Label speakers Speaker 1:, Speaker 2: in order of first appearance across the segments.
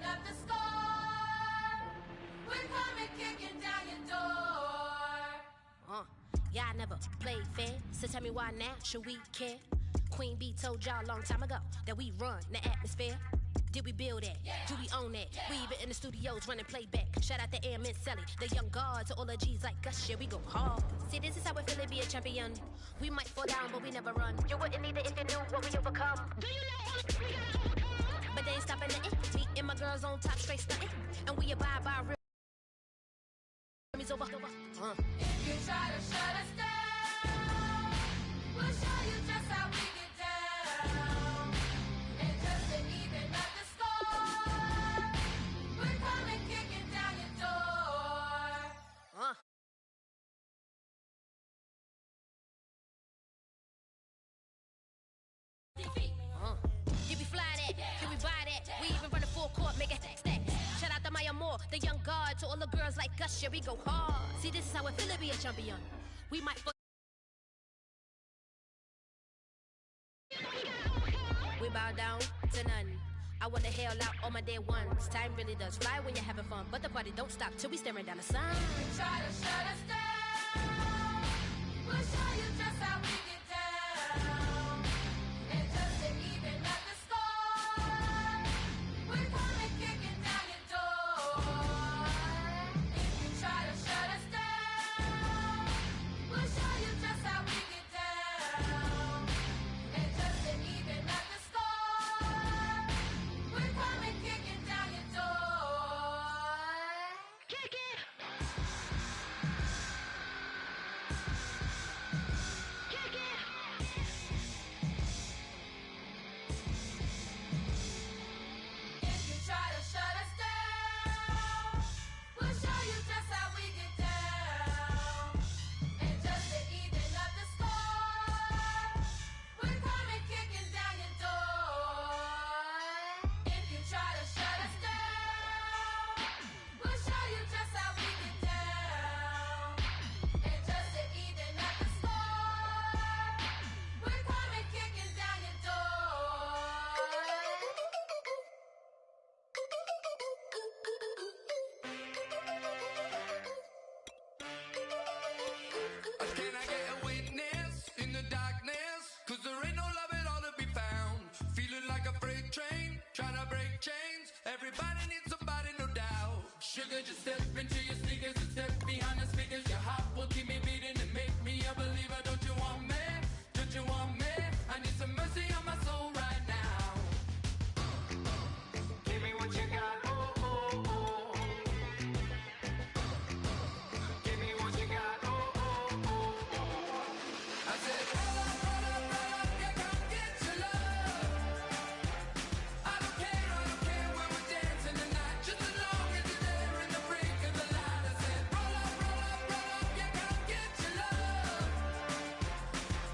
Speaker 1: up the score. We're coming kicking down your door.
Speaker 2: Y'all never played fair, so tell me why now should we care? Queen Bee told y'all a long time ago that we run the atmosphere. Did we build it?
Speaker 1: Yeah.
Speaker 2: Do we own it?
Speaker 1: Yeah.
Speaker 2: We even in the studios running playback. Shout out to Airman Sally, the young guard, to all the G's like us. Yeah, we go hard. See, this is how it feel to be a champion. We might fall down, but we never run. You wouldn't need it if you knew what we overcome. Do you know all the we gotta overcome? But they ain't stopping nothing. Me and my girls on top, straight stunting. And we abide by real. Over.
Speaker 1: If you try to shut us down, we'll show you just how we get down. And just to even up the score, we're coming kicking down your door.
Speaker 2: Did we fly that? Did we buy that? We even run a full court, make it stack. Shout out to Maya Moore, the young guard, to all the girls like us. Yeah, we go hard. See, this is how it feel to be a champion. We might we bow down to none. I wanna hail out all my day ones. Time really does fly when you're having fun, but the party don't stop till we staring down the sun.
Speaker 1: If you try to shut us down, we'll show you just how we get down. And just to even up the score, we're coming kicking down your door. If you try to shut us down, we'll show you just how we get down. And just to even up the score, we're coming kicking down your door. Kick it! Kick it! If you try to shut us down, we'll show you just how we get down. And just to even up the score, we're coming kicking down your door. If you try to shut us down, we'll show you just how we get down. And just to even up the score, we're coming kicking down your door.
Speaker 3: Can I get a witness in the darkness? 'Cause there ain't no love at all to be found. Feeling like a freight train, trying to break chains. Everybody needs somebody, no doubt. Sugar, just step into your sneakers and step behind the speakers. Your heart will keep me beating and make me a believer. Don't you want me? Don't you want me? I need some mercy on my soul right now. Give me what you got, oh, oh, oh. Give me what you got, oh, oh, oh, oh. I said, roll up, yeah, come get your love. I don't care when we're dancing tonight. Just as long as you're there in the freak of the light. I said, roll up, yeah, come get your love.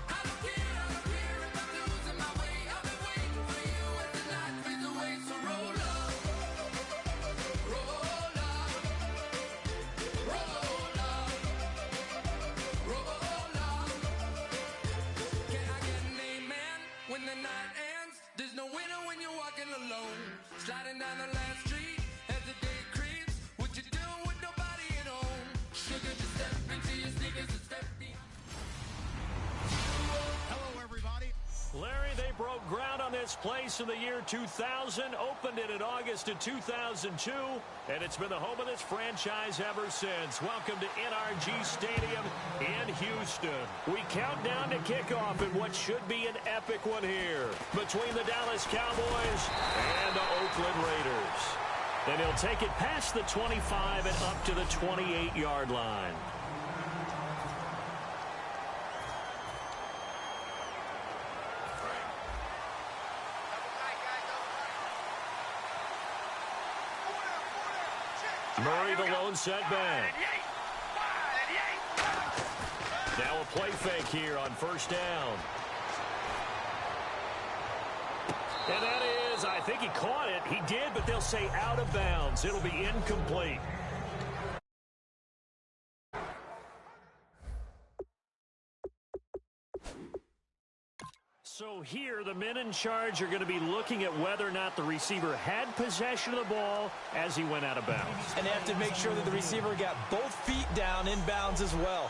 Speaker 3: I don't care if I'm losing my way. I've been waiting for you as the night fades away. So roll up, roll up, roll up, roll up. Can I get an amen when the night ends? There's no winner when you're walking alone. Sliding down the last street as the day creeps. What you doing with nobody at home? Sugar, just step into your sneakers and step behind.
Speaker 4: Hello, everybody.
Speaker 5: Larry, they broke ground on this place in the year 2000, opened it in August of 2002, and it's been the home of this franchise ever since. Welcome to NRG Stadium in Houston. We count down to kickoff in what should be an epic one here between the Dallas Cowboys and the Oakland Raiders. And he'll take it past the 25 and up to the 28-yard line. Murray, the lone setback. Now a play fake here on first down. And that is, I think he caught it. He did, but they'll say out of bounds. It'll be incomplete. So here, the men in charge are going to be looking at whether or not the receiver had possession of the ball as he went out of bounds.
Speaker 4: And they have to make sure that the receiver got both feet down in bounds as well.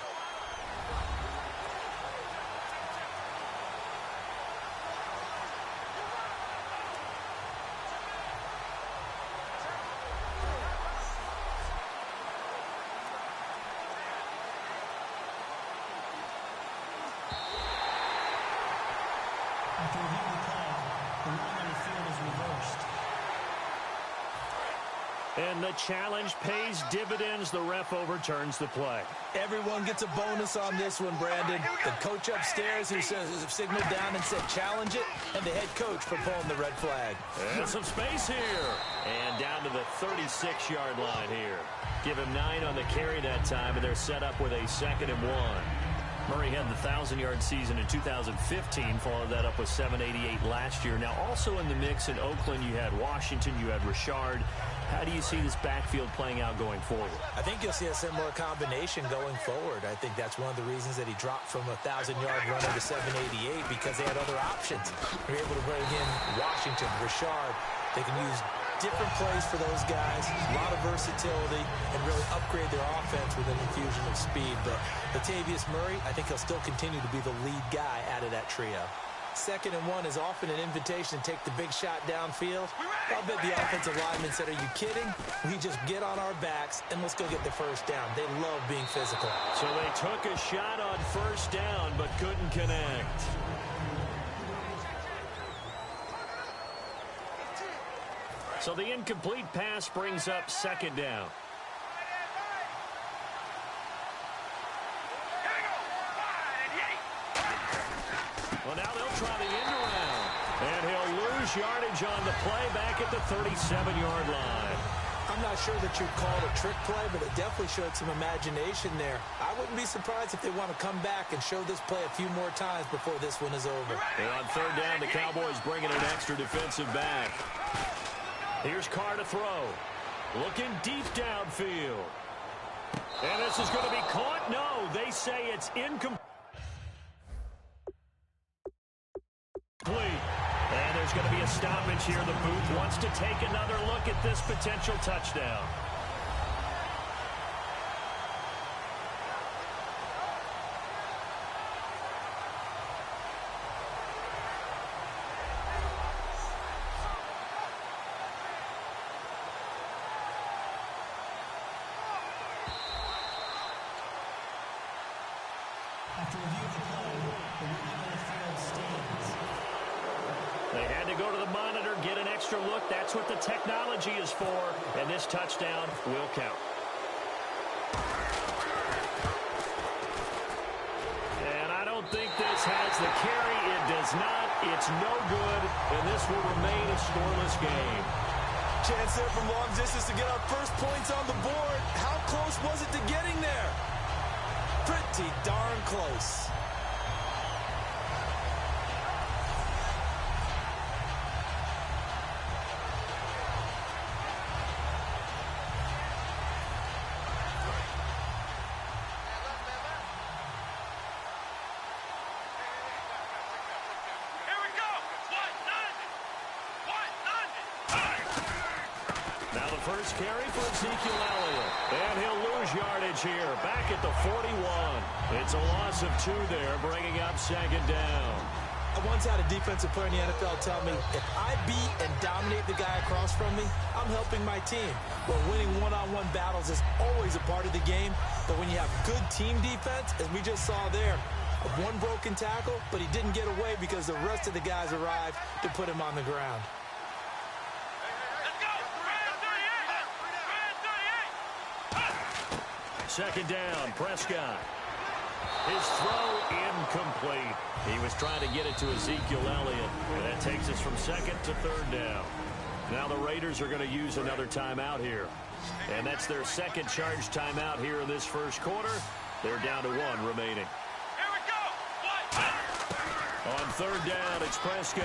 Speaker 6: After reviewing the call, the ruling on the field is reversed.
Speaker 5: And the challenge pays dividends. The ref overturns the play.
Speaker 4: Everyone gets a bonus on this one, Brandon. The coach upstairs who signaled down and said challenge it, and the head coach for pulling the red flag.
Speaker 5: And some space here. And down to the 36-yard line here. Give him 9 on the carry that time, and they're set up with a 2nd and 1. Murray had the 1,000-yard season in 2015, followed that up with 788 last year. Now, also in the mix in Oakland, you had Washington, you had Richard. How do you see this backfield playing out going forward?
Speaker 4: I think you'll see a similar combination going forward. I think that's one of the reasons that he dropped from a 1,000-yard runner to 788, because they had other options. They're able to bring in Washington, Richard. They can use different plays for those guys, a lot of versatility, and really upgrade their offense with an infusion of speed. But Latavius Murray, I think he'll still continue to be the lead guy out of that trio. 2nd and 1 is often an invitation to take the big shot downfield. I'll bet the offensive lineman said, are you kidding? We just get on our backs and let's go get the first down. They love being physical.
Speaker 5: So they took a shot on first down but couldn't connect. So the incomplete pass brings up 2nd down. Well, now they'll try the end around. And he'll lose yardage on the play back at the 37-yard line.
Speaker 4: I'm not sure that you'd call it a trick play, but it definitely showed some imagination there. I wouldn't be surprised if they want to come back and show this play a few more times before this one is over.
Speaker 5: And on 3rd down, the Cowboys bring in an extra defensive back. Here's Carr to throw. Looking deep downfield. And this is going to be caught. No, they say it's incomplete. And there's going to be a stoppage here. The booth wants to take another look at this potential touchdown.
Speaker 6: After review of the play, the ruling on the field stands.
Speaker 5: They had to go to the monitor, get an extra look. That's what the technology is for. And this touchdown will count. And I don't think this has the carry. It does not. It's no good. And this will remain a scoreless game.
Speaker 4: Chance there from long distance to get our first points on the board. How close was it to getting there? Pretty darn close.
Speaker 5: First carry for Ezekiel Elliott. And he'll lose yardage here. Back at the 41. It's a loss of 2 there, bringing up 2nd down.
Speaker 4: I once had a defensive player in the NFL tell me, if I beat and dominate the guy across from me, I'm helping my team. Well, winning one-on-one battles is always a part of the game. But when you have good team defense, as we just saw there, one broken tackle, but he didn't get away because the rest of the guys arrived to put him on the ground.
Speaker 5: 2nd down, Prescott. His throw incomplete. He was trying to get it to Ezekiel Elliott, and that takes us from 2nd to 3rd down. Now the Raiders are going to use another timeout here. And that's their 2nd charge timeout here in this first quarter. They're down to 1 remaining.
Speaker 3: Here we go.
Speaker 5: On 3rd down, it's Prescott.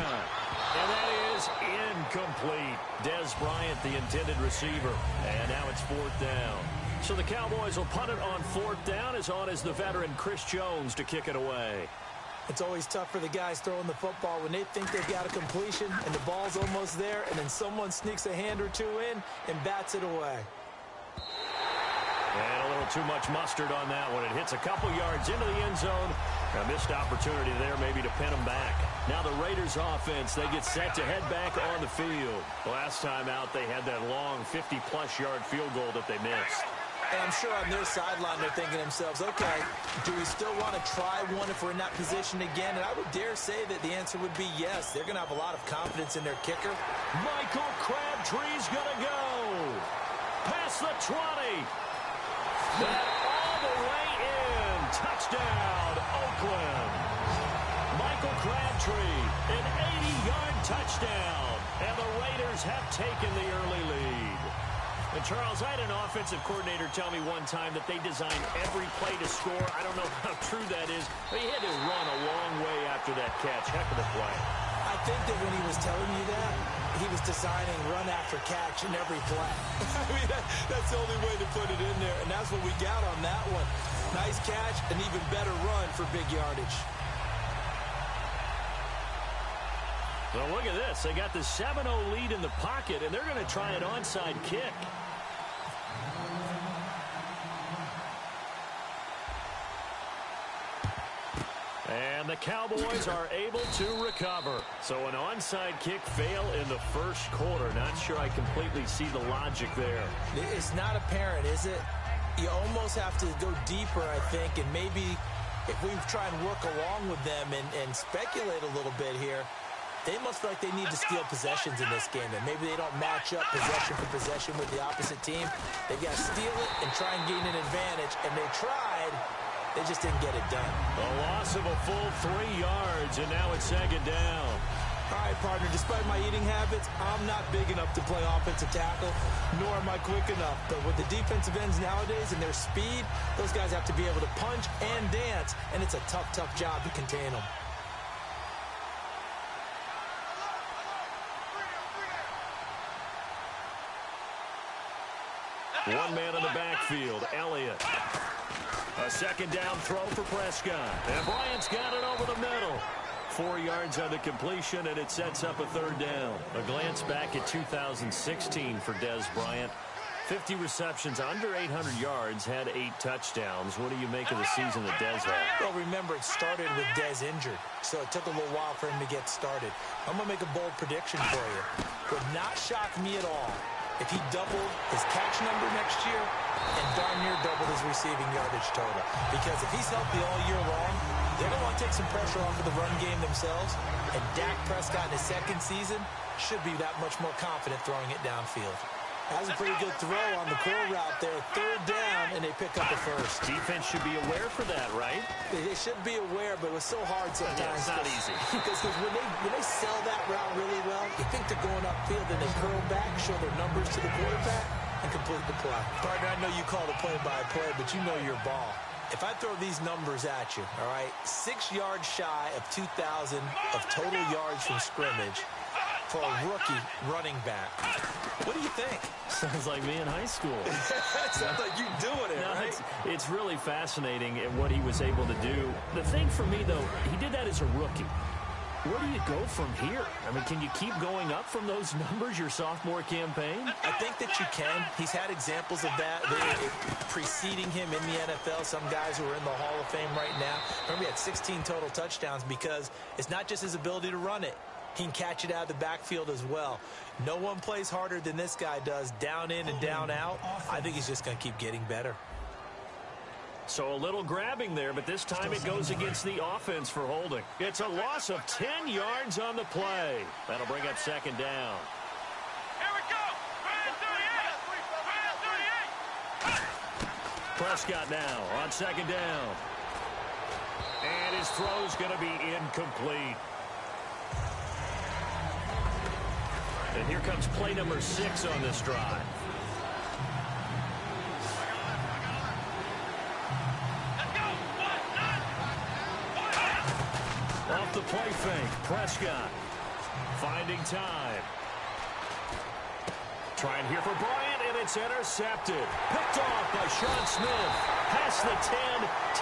Speaker 5: And that is incomplete. Dez Bryant, the intended receiver. And now it's 4th down. So the Cowboys will punt it on 4th down. As on is the veteran Chris Jones to kick it away.
Speaker 4: It's always tough for the guys throwing the football when they think they've got a completion and the ball's almost there, and then someone sneaks a hand or two in and bats it away.
Speaker 5: And a little too much mustard on that one. It hits a couple yards into the end zone. A missed opportunity there maybe to pin them back. Now the Raiders offense, they get set to head back on the field. Last time out, they had that long 50-plus yard field goal that they missed.
Speaker 4: And I'm sure on their sideline they're thinking to themselves, okay, do we still want to try one if we're in that position again? And I would dare say that the answer would be yes. They're going to have a lot of confidence in their kicker.
Speaker 5: Michael Crabtree's going to go. Past the 20. That all the way in. Touchdown, Oakland. Michael Crabtree, an 80-yard touchdown. And the Raiders have taken the early lead. And Charles, I had an offensive coordinator tell me one time that they design every play to score. I don't know how true that is, but he had to run a long way after that catch. Heck of a play.
Speaker 4: I think that when he was telling you that, he was designing run after catch in every play. I mean, that's the only way to put it in there, and that's what we got on that one. Nice catch, an even better run for big yardage.
Speaker 5: Well, look at this. They got the 7-0 lead in the pocket, and they're going to try an onside kick. And the Cowboys are able to recover. So an onside kick fail in the first quarter. Not sure I completely see the logic there.
Speaker 4: It's not apparent, is it? You almost have to go deeper, I think, and maybe if we try and work along with them and speculate a little bit here, they must feel like they need to steal possessions in this game. And maybe they don't match up possession for possession with the opposite team. They've got to steal it and try and gain an advantage. And they tried. They just didn't get it done.
Speaker 5: A loss of a full 3 yards, and now it's second down.
Speaker 4: All right, partner, despite my eating habits, I'm not big enough to play offensive tackle, nor am I quick enough. But with the defensive ends nowadays and their speed, those guys have to be able to punch and dance, and it's a tough, tough job to contain them.
Speaker 5: One man in the backfield, Elliott. A second down throw for Prescott. And Bryant's got it over the middle. 4 yards on the completion, and it sets up a third down. A glance back at 2016 for Dez Bryant. 50 receptions, under 800 yards, had 8 touchdowns. What do you make of the season that Dez had?
Speaker 4: Well, remember, it started with Dez injured, so it took a little while for him to get started. I'm going to make a bold prediction for you. Would not shock me at all if he doubled his catch number next year and darn near doubled his receiving yardage total. Because if he's healthy all year long, they're going to want to take some pressure off of the run game themselves, and Dak Prescott in his second season should be that much more confident throwing it downfield. That was a pretty good throw on the core route there. Third down, and they pick up the first.
Speaker 5: Defense should be aware for that, right?
Speaker 4: They should be aware, but it was so hard sometimes.
Speaker 5: Yeah, it's not easy.
Speaker 4: Because when they sell that route really well, you think they're going upfield, and they curl back, show their numbers to the quarterback, and complete the play. Partner, I know you call the play-by-play, but you know your ball. If I throw these numbers at you, all right, 6 yards shy of 2,000 of total yards from scrimmage for a rookie running back, what do you think?
Speaker 5: Sounds like me in high school.
Speaker 4: Sounds like you doing it,
Speaker 5: no,
Speaker 4: right?
Speaker 5: It's really fascinating at what he was able to do. The thing for me, though, he did that as a rookie. Where do you go from here? I mean, can you keep going up from those numbers your sophomore campaign?
Speaker 4: I think that you can. He's had examples of that preceding him in the NFL. Some guys who are in the Hall of Fame right now. Remember, he had 16 total touchdowns because it's not just his ability to run it. He can catch it out of the backfield as well. No one plays harder than this guy does, down in and down out. I think he's just going to keep getting better.
Speaker 5: So a little grabbing there, but this time it goes against the offense for holding. It's a loss of 10 yards on the play. That'll bring up second down.
Speaker 3: Here we go. 38.
Speaker 5: Prescott now on second down. And his throw's going to be incomplete. And here comes play number 6 on this drive. Off the play fake, Prescott finding time. Trying here for Bryant, and it's intercepted. Picked off by Sean Smith. Past the 10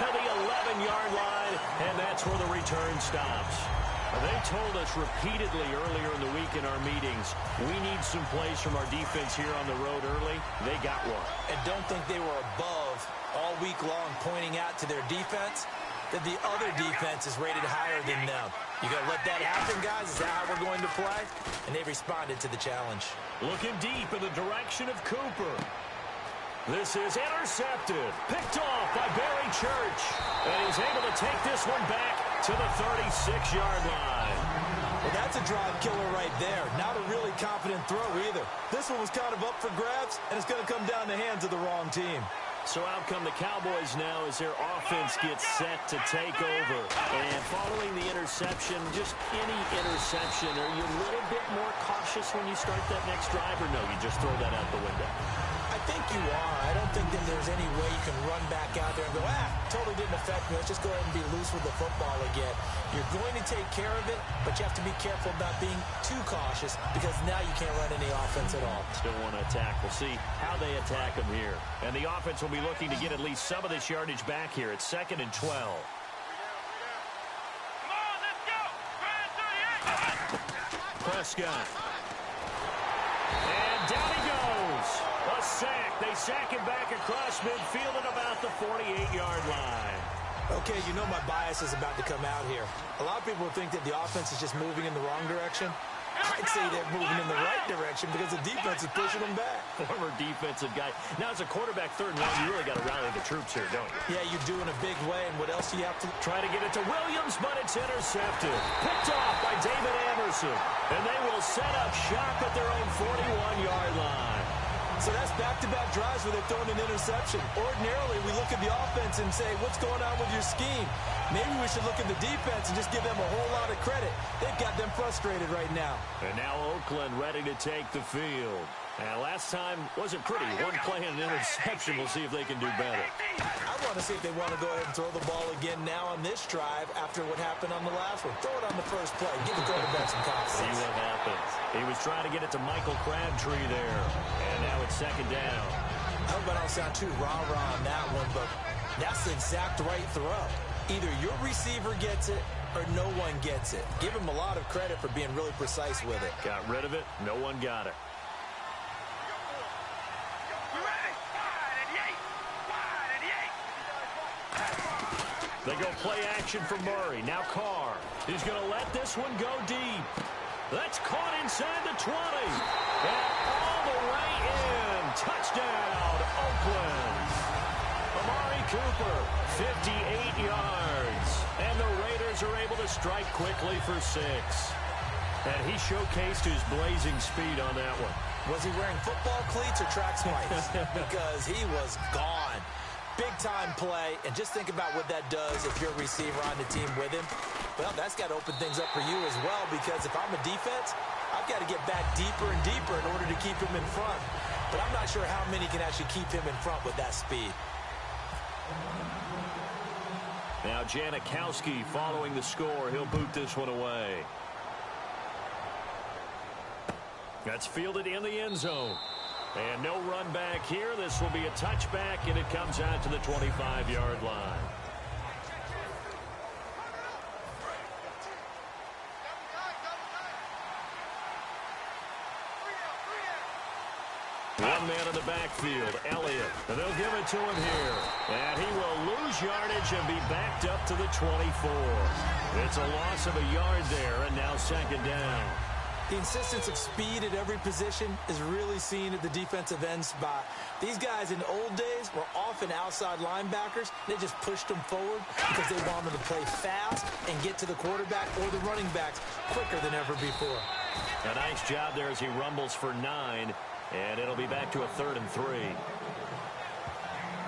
Speaker 5: to the 11-yard line, and that's where the return stops. They told us repeatedly earlier in the week in our meetings, we need some plays from our defense here on the road early. They got one.
Speaker 4: And don't think they were above all week long pointing out to their defense that the other defense is rated higher than them. You got to let that happen, guys? Is that how we're going to play? And they responded to the challenge.
Speaker 5: Looking deep in the direction of Cooper. This is intercepted. Picked off by Barry Church. And he's able to take this one back to the 36-yard line.
Speaker 4: Well, that's a drive killer right there. Not a really confident throw either. This one was kind of up for grabs, and it's going to come down the hands of the wrong team.
Speaker 5: So out come the Cowboys now as their offense gets set to take over. And following the interception, just any interception, are you a little bit more cautious when you start that next drive, or no, you just throw that out the window?
Speaker 4: I think you are. I don't think that there's any way you can run back out there and go, totally didn't affect me. Let's just go ahead and be loose with the football again. You're going to take care of it, but you have to be careful about being too cautious because now you can't run any offense at all.
Speaker 5: Still want to attack. We'll see how they attack them here. And the offense will be looking to get at least some of this yardage back here. It's 2nd and 12. Prescott. And down he goes. A sack. They sack him back across midfield at about the 48-yard line.
Speaker 4: Okay, you know my bias is about to come out here. A lot of people think that the offense is just moving in the wrong direction. I'd say they're moving in the right direction because the defense is pushing them back.
Speaker 5: Former defensive guy. Now, as a quarterback, 3rd and 1, you really got to rally the troops here, don't you?
Speaker 4: Yeah, you do in a big way, and what else do you have to...
Speaker 5: Try to get it to Williams, but it's intercepted. Picked off by David Anderson. And they will set up shop at their own 41-yard line.
Speaker 4: So that's back-to-back drives where they're throwing an interception. Ordinarily, we look at the offense and say, what's going on with your scheme? Maybe we should look at the defense and just give them a whole lot of credit. They've got them frustrated right now.
Speaker 5: And now Oakland ready to take the field. And last time wasn't pretty. One play and an interception. We'll see if they can do better.
Speaker 4: I want to see if they want to go ahead and throw the ball again now on this drive after what happened on the last one. Throw it on the first play. Give the quarterback some confidence.
Speaker 5: See what happens. He was trying to get it to Michael Crabtree there. And now it's 2nd down.
Speaker 4: I hope I don't sound too rah-rah on that one, but that's the exact right throw. Either your receiver gets it or no one gets it. Give him a lot of credit for being really precise with it.
Speaker 5: Got rid of it. No one got it. They go play action for Murray. Now Carr. He's going to let this one go deep. That's caught inside the 20. And all the way in. Touchdown, Oakland. Amari Cooper, 58 yards. And the Raiders are able to strike quickly for 6. And he showcased his blazing speed on that one.
Speaker 4: Was he wearing football cleats or track spikes? Because he was gone. Big-time play, and just think about what that does if you're a receiver on the team with him. Well, that's got to open things up for you as well, because if I'm a defense, I've got to get back deeper and deeper in order to keep him in front. But I'm not sure how many can actually keep him in front with that speed.
Speaker 5: Now Janikowski following the score. He'll boot this one away. That's fielded in the end zone. And no run back here. This will be a touchback, and it comes out to the 25-yard line. One man in the backfield, Elliott. And they'll give it to him here. And he will lose yardage and be backed up to the 24. It's a loss of a yard there, and now 2nd down.
Speaker 4: The insistence of speed at every position is really seen at the defensive end spot. These guys in old days were often outside linebackers. They just pushed them forward because they wanted to play fast and get to the quarterback or the running backs quicker than ever before.
Speaker 5: A nice job there as he rumbles for 9, and it'll be back to a 3rd and 3.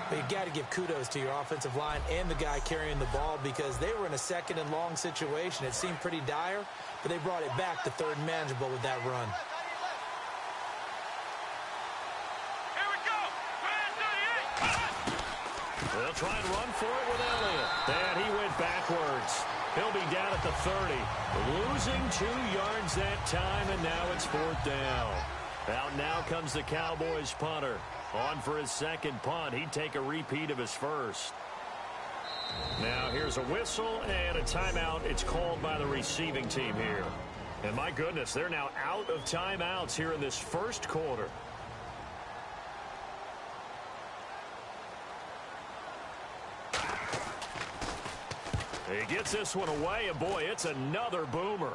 Speaker 4: But you got to give kudos to your offensive line and the guy carrying the ball because they were in a 2nd and long situation. It seemed pretty dire, but they brought it back to 3rd and manageable with that run.
Speaker 3: Here we go.
Speaker 5: They'll try and run for it with Elliott. And he went backwards. He'll be down at the 30. Losing 2 yards that time, and now it's 4th down. Out now comes the Cowboys punter. On for his second punt. He'd take a repeat of his first. Now here's a whistle and a timeout. It's called by the receiving team here. And my goodness, they're now out of timeouts here in this first quarter. He gets this one away, and boy, it's another boomer.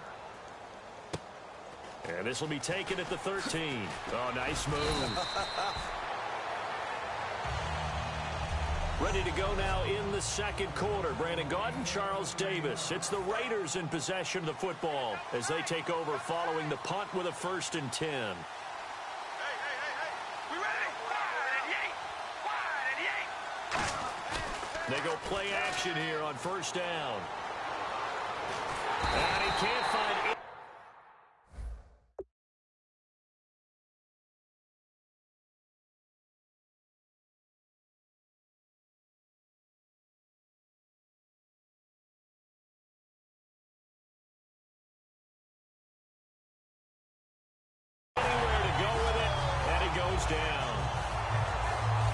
Speaker 5: And this will be taken at the 13. Oh, nice move. Ready to go now in the second quarter. Brandon Gaudin, Charles Davis. It's the Raiders in possession of the football as they take over following the punt with a 1st and 10.
Speaker 3: Hey. We ready? Wide and yank.
Speaker 5: They go play action here on 1st down. And he can't find it. Down.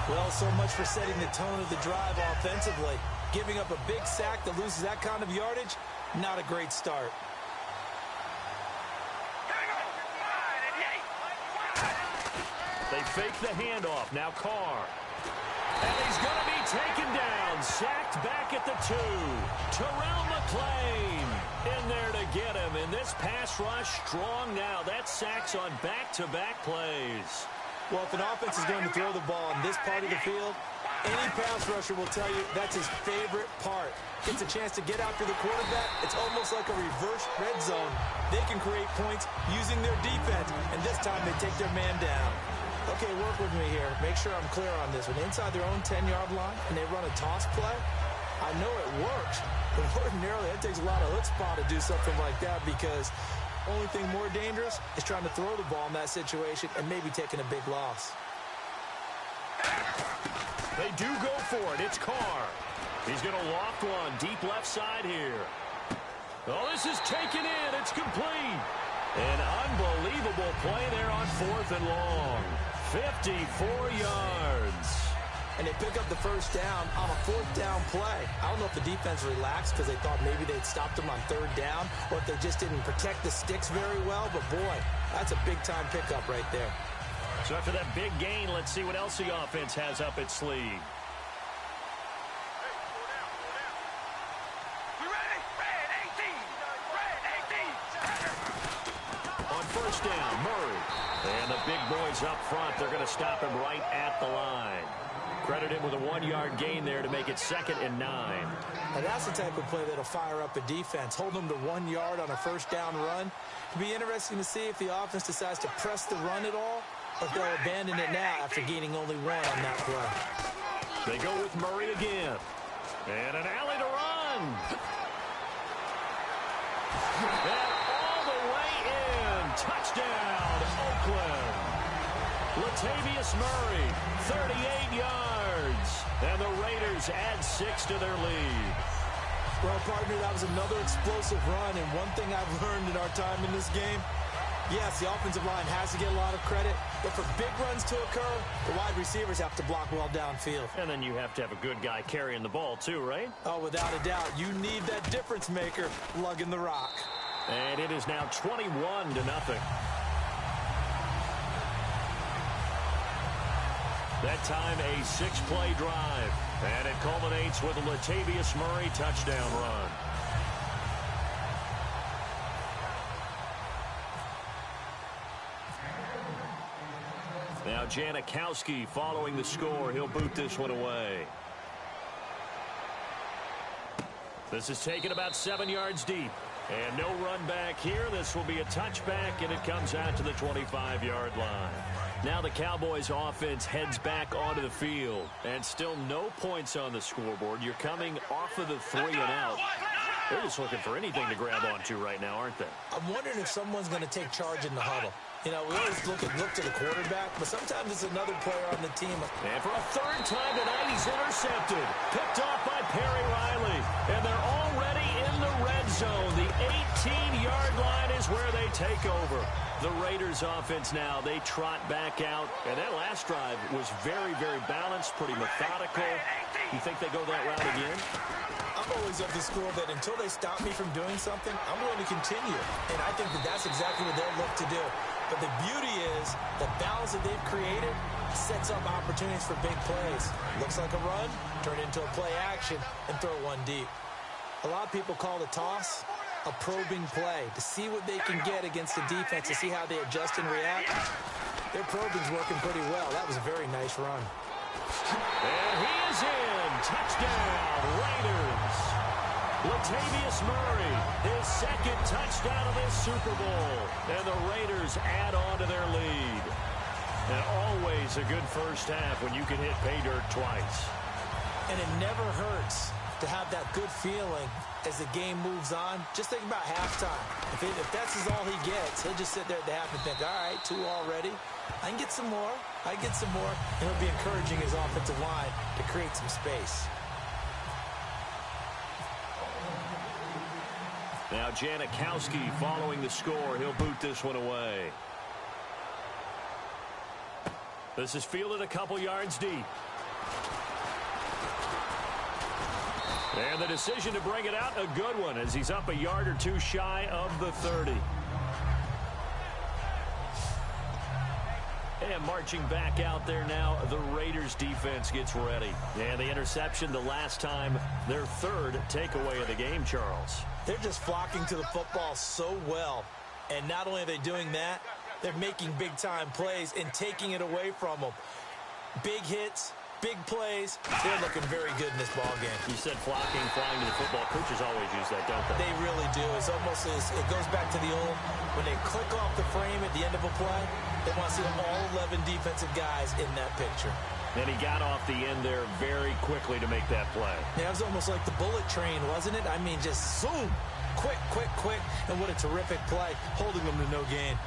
Speaker 4: Well, so much for setting the tone of the drive offensively. Giving up a big sack that loses that kind of yardage, not a great start.
Speaker 5: They fake the handoff. Now Carr. And he's going to be taken down. Sacked back at the 2. Terrell McClain in there to get him. And this pass rush strong now. That's sacks on back-to-back plays.
Speaker 4: Well, if an offense is going to throw the ball in this part of the field, any pass rusher will tell you that's his favorite part. Gets a chance to get after the quarterback. It's almost like a reverse red zone. They can create points using their defense, and this time they take their man down. Okay, work with me here. Make sure I'm clear on this. When inside their own 10-yard line and they run a toss play, I know it works, but ordinarily it takes a lot of chutzpah to do something like that because only thing more dangerous is trying to throw the ball in that situation and maybe taking a big loss.
Speaker 5: They do go for it. It's Carr. He's going to loft one deep left side here. Oh, this is taken in. It's complete. An unbelievable play there on 4th and long. 54 yards.
Speaker 4: And they pick up the 1st down on a 4th down play. I don't know if the defense relaxed because they thought maybe they'd stopped them on 3rd down or if they just didn't protect the sticks very well. But, boy, that's a big-time pickup right there.
Speaker 5: So after that big gain, let's see what else the offense has up its sleeve.
Speaker 3: We ready? Red 18.
Speaker 5: On 1st down, Murray. And the big boys up front, they're going to stop him right at the line. Credit him with a 1-yard gain there to make it 2nd and 9.
Speaker 4: And that's the type of play that'll fire up a defense. Hold them to 1 yard on a 1st down run. It'll be interesting to see if the offense decides to press the run at all or if they'll abandon it now after gaining only 1 on that play.
Speaker 5: They go with Murray again. And an alley to run. And all the way in. Touchdown, Oakland. Latavius Murray, 38 yards. And the Raiders add 6 to their lead.
Speaker 4: Well, partner, that was another explosive run. And one thing I've learned in our time in this game, yes, the offensive line has to get a lot of credit. But for big runs to occur, the wide receivers have to block well downfield.
Speaker 5: And then you have to have a good guy carrying the ball too, right?
Speaker 4: Oh, without a doubt. You need that difference maker lugging the rock.
Speaker 5: And it is now 21-0. That time a 6-play drive. And it culminates with a Latavius Murray touchdown run. Now Janikowski following the score. He'll boot this one away. This is taken about 7 yards deep. And no run back here. This will be a touchback, and it comes out to the 25-yard line. Now the Cowboys offense heads back onto the field. And still no points on the scoreboard. You're coming off of the 3 and out. They're just looking for anything to grab onto right now, aren't they?
Speaker 4: I'm wondering if someone's going to take charge in the huddle. You know, we always look to the quarterback, but sometimes it's another player on the team.
Speaker 5: And for a 3rd time tonight, he's intercepted. Picked off by Perry Riley. And they're already in the red zone. The 18-yard line is where they take over. The Raiders offense now, they trot back out. And that last drive was very, very balanced, pretty methodical. You think they go that route again?
Speaker 4: I'm always of the school that until they stop me from doing something, I'm going to continue. And I think that that's exactly what they'll look to do. But the beauty is the balance that they've created sets up opportunities for big plays. Looks like a run, turn it into a play action, and throw one deep. A lot of people call the toss a probing play to see what they can get against the defense, to see how they adjust and react. Their probing's working pretty well. That was a very nice run.
Speaker 5: And he is in. Touchdown, Raiders. Latavius Murray, his second touchdown of this Super Bowl. And the Raiders add on to their lead. And always a good first half when you can hit pay dirt twice.
Speaker 4: And it never hurts to have that good feeling as the game moves on. Just think about halftime. If that's all he gets, he'll just sit there at the half and think, all right, 2 already. I can get some more. I can get some more. And he'll be encouraging his offensive line to create some space.
Speaker 5: Now Janikowski following the score. He'll boot this one away. This is fielded a couple yards deep. And the decision to bring it out, a good one, as he's up a yard or 2 shy of the 30. And marching back out there now, the Raiders defense gets ready. And the interception the last time, their third takeaway of the game, Charles.
Speaker 4: They're just flocking to the football so well. And not only are they doing that, they're making big-time plays and taking it away from them. Big hits, big plays. They're looking very good in this ball game.
Speaker 5: You said flocking, flying to the football. Coaches always use that, don't they?
Speaker 4: They really do. It's almost it goes back to the old, when they click off the frame at the end of a play, they want to see all 11 defensive guys in that picture.
Speaker 5: And he got off the end there very quickly to make that play.
Speaker 4: Yeah, it was almost like the bullet train, wasn't it? I mean, just zoom. Quick, quick, quick. And what a terrific play, holding them to no gain.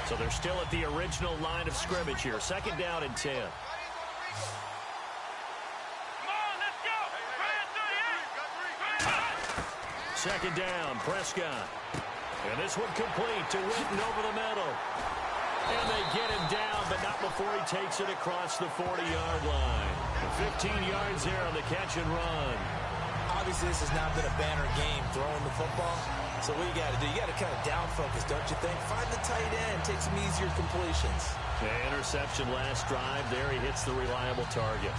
Speaker 5: So they're still at the original line of scrimmage here. 2nd down and 10. Second down, Prescott. And this one complete to Witten over the middle. And they get him down, but not before he takes it across the 40-yard line. 15 yards there on the catch and run.
Speaker 4: Obviously, this has not been a banner game throwing the football. So what you got to do, you got to kind of down focus, don't you think? Find the tight end, take some easier completions.
Speaker 5: The interception last drive there. He hits the reliable target.